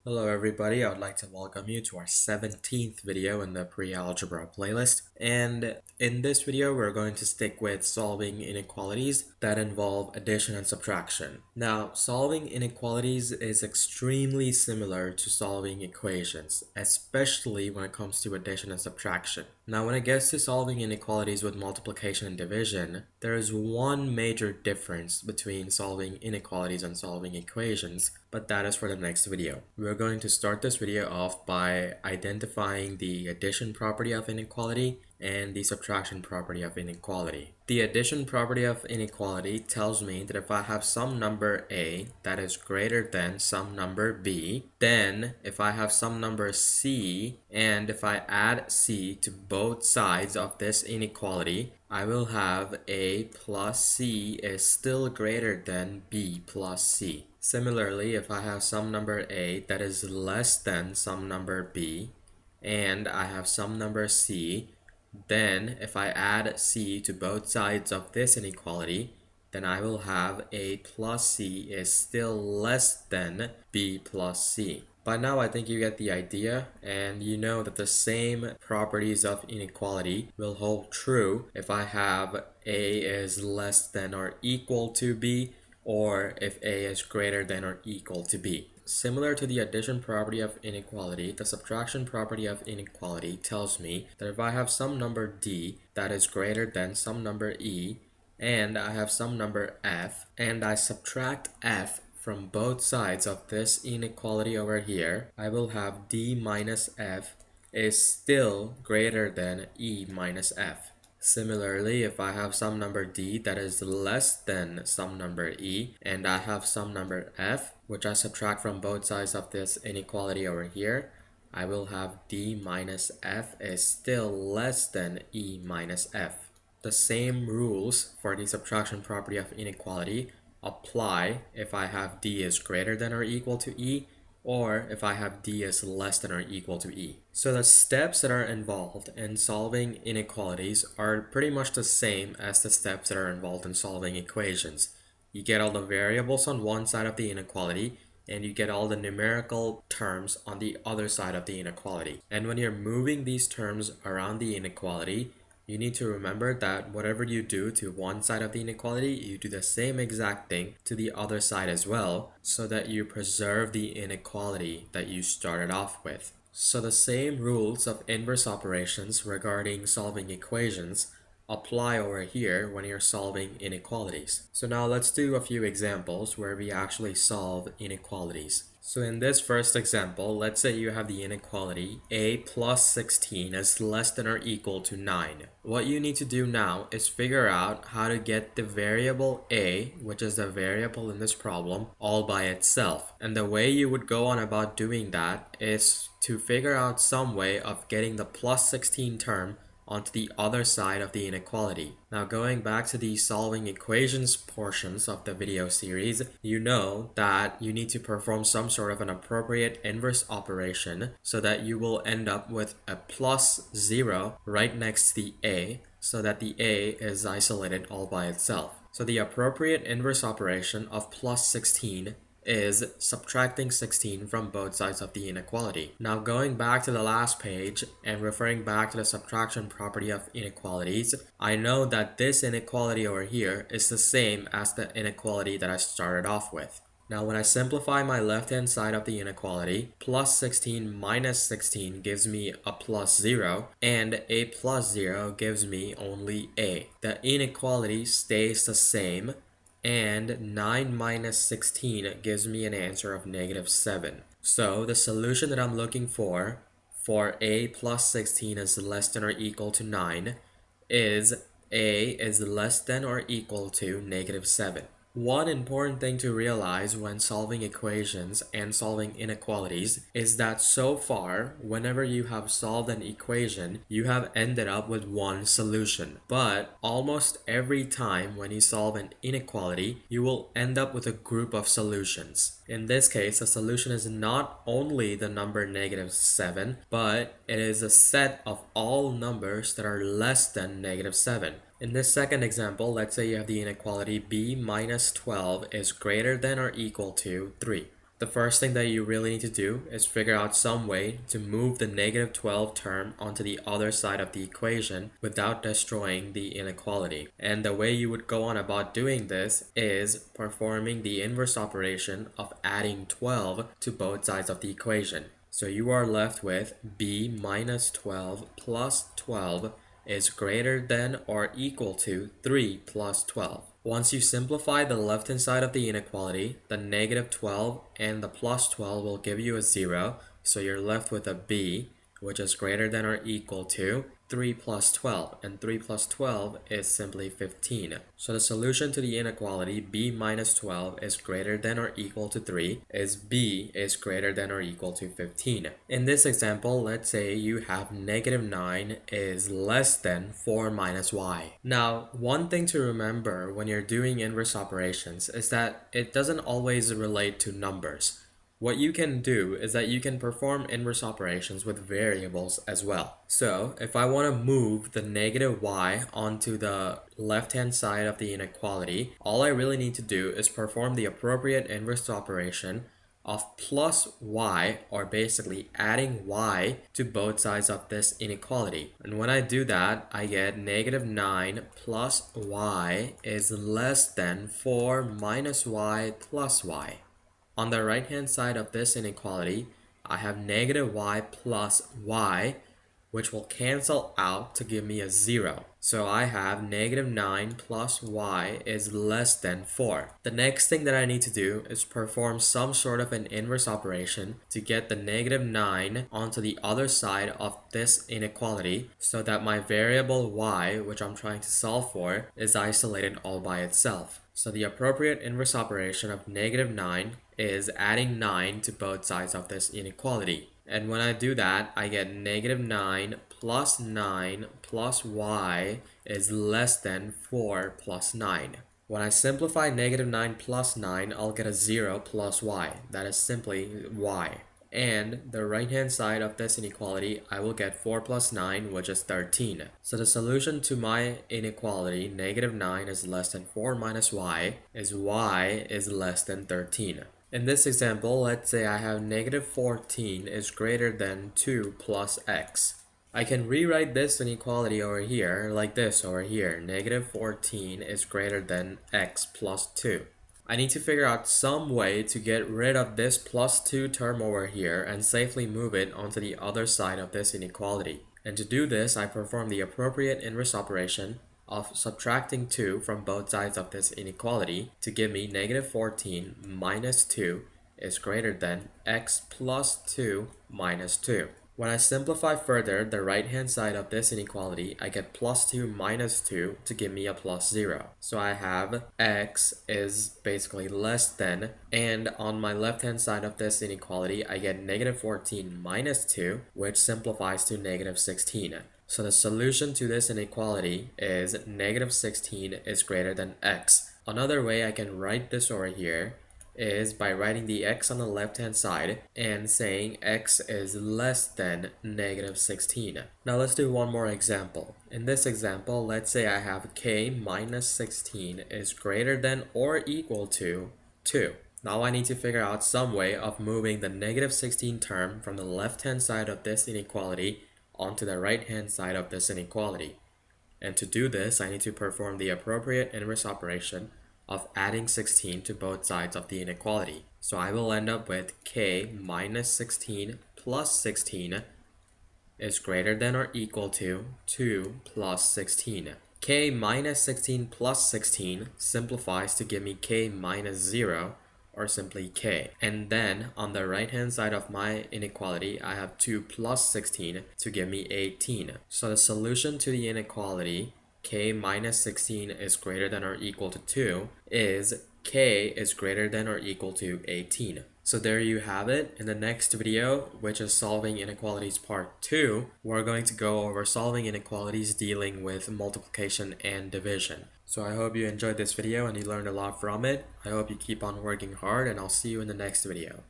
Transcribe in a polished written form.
Hello everybody, I would like to welcome you to our 17th video in the pre-algebra playlist. And in this video, we're going to stick with solving inequalities that involve addition and subtraction. Now, solving inequalities is extremely similar to solving equations, especially when it comes to addition and subtraction. Now, when it gets to solving inequalities with multiplication and division, there is one major difference between solving inequalities and solving equations, but that is for the next video. We're going to start this video off by identifying the addition property of inequality and the subtraction property of inequality. The addition property of inequality tells me that if I have some number a that is greater than some number b, then if I have some number c and if I add c to both sides of this inequality, I will have a plus c is still greater than b plus c. Similarly, if I have some number a that is less than some number b and I have some number c, then if I add c to both sides of this inequality, then I will have a plus c is still less than b plus c. By now I think you get the idea, and you know that the same properties of inequality will hold true if I have a is less than or equal to b, or if a is greater than or equal to b. Similar to the addition property of inequality, the subtraction property of inequality tells me that if I have some number d that is greater than some number e, and I have some number f, and I subtract f from both sides of this inequality over here, I will have d minus f is still greater than e minus f. Similarly, if I have some number d that is less than some number e, and I have some number f, which I subtract from both sides of this inequality over here, I will have d minus f is still less than e minus f. The same rules for the subtraction property of inequality apply if I have d is greater than or equal to e, or if I have d is less than or equal to e. So the steps that are involved in solving inequalities are pretty much the same as the steps that are involved in solving equations. You get all the variables on one side of the inequality, and you get all the numerical terms on the other side of the inequality. And when you're moving these terms around the inequality, you need to remember that whatever you do to one side of the inequality, you do the same exact thing to the other side as well, so that you preserve the inequality that you started off with. So the same rules of inverse operations regarding solving equations apply over here when you're solving inequalities. So now let's do a few examples where we actually solve inequalities. So in this first example, let's say you have the inequality a plus 16 is less than or equal to 9. What you need to do now is figure out how to get the variable a, which is the variable in this problem, all by itself. And the way you would go on about doing that is to figure out some way of getting the plus 16 term onto the other side of the inequality. Now going back to the solving equations portions of the video series, you know that you need to perform some sort of an appropriate inverse operation so that you will end up with a plus 0 right next to the a, so that the a is isolated all by itself. So the appropriate inverse operation of plus 16 is subtracting 16 from both sides of the inequality. Now going back to the last page and referring back to the subtraction property of inequalities, I know that this inequality over here is the same as the inequality that I started off with. Now when I simplify my left-hand side of the inequality, plus 16 minus 16 gives me a plus 0, and a plus 0 gives me only a. The inequality stays the same, and 9 minus 16 gives me an answer of negative 7. So the solution that I'm looking for a plus 16 is less than or equal to 9 is a is less than or equal to negative 7. One important thing to realize when solving equations and solving inequalities is that so far, whenever you have solved an equation, you have ended up with one solution. But almost every time when you solve an inequality, you will end up with a group of solutions. In this case, the solution is not only the number negative 7, but it is a set of all numbers that are less than negative 7. In this second example, let's say you have the inequality b minus 12 is greater than or equal to 3. The first thing that you really need to do is figure out some way to move the negative 12 term onto the other side of the equation without destroying the inequality. And the way you would go on about doing this is performing the inverse operation of adding 12 to both sides of the equation. So you are left with b minus 12 plus 12 is greater than or equal to 3 plus 12. Once you simplify the left-hand side of the inequality, the negative 12 and the plus 12 will give you a 0, so you're left with a b, which is greater than or equal to 3 plus 12, and 3 plus 12 is simply 15. So the solution to the inequality b minus 12 is greater than or equal to 3 is b is greater than or equal to 15. In this example, let's say you have negative 9 is less than 4 minus y. Now, one thing to remember when you're doing inverse operations is that it doesn't always relate to numbers. What you can do is that you can perform inverse operations with variables as well. So if I want to move the negative y onto the left-hand side of the inequality, all I really need to do is perform the appropriate inverse operation of plus y, or basically adding y to both sides of this inequality. And when I do that, I get negative 9 plus y is less than 4 minus y plus y. On the right-hand side of this inequality, I have negative y plus y, which will cancel out to give me a 0. So I have negative 9 plus y is less than 4. The next thing that I need to do is perform some sort of an inverse operation to get the negative 9 onto the other side of this inequality so that my variable y, which I'm trying to solve for, is isolated all by itself. So the appropriate inverse operation of negative 9 is adding 9 to both sides of this inequality. And when I do that, I get negative 9 plus y is less than 4 plus 9. When I simplify negative 9 plus 9, I'll get a 0 plus y. That is simply y. And the right-hand side of this inequality, I will get 4 plus 9, which is 13. So the solution to my inequality, negative 9 is less than 4 minus y is less than 13. In this example, let's say I have negative 14 is greater than 2 plus x. I can rewrite this inequality over here like this over here. Negative 14 is greater than x plus 2. I need to figure out some way to get rid of this plus 2 term over here and safely move it onto the other side of this inequality. And to do this, I perform the appropriate inverse operation of subtracting 2 from both sides of this inequality to give me negative 14 minus 2 is greater than x plus 2 minus 2. When I simplify further the right-hand side of this inequality, I get plus 2 minus 2 to give me a plus 0. So I have x is basically less than, and on my left-hand side of this inequality, I get negative 14 minus 2, which simplifies to negative 16. So the solution to this inequality is negative 16 is greater than x. Another way I can write this over here is by writing the x on the left-hand side and saying x is less than negative 16. Now let's do one more example. In this example, let's say I have k minus 16 is greater than or equal to 2. Now I need to figure out some way of moving the negative 16 term from the left-hand side of this inequality onto the right-hand side of this inequality. And to do this, I need to perform the appropriate inverse operation of adding 16 to both sides of the inequality. So I will end up with k minus 16 plus 16 is greater than or equal to 2 plus 16. K minus 16 plus 16 simplifies to give me k minus 0, or simply k. And then on the right hand side of my inequality, I have 2 plus 16 to give me 18. So the solution to the inequality, k minus 16 is greater than or equal to 2, is k is greater than or equal to 18. So there you have it. In the next video, which is solving inequalities part 2, we're going to go over solving inequalities dealing with multiplication and division. So I hope you enjoyed this video and you learned a lot from it. I hope you keep on working hard, and I'll see you in the next video.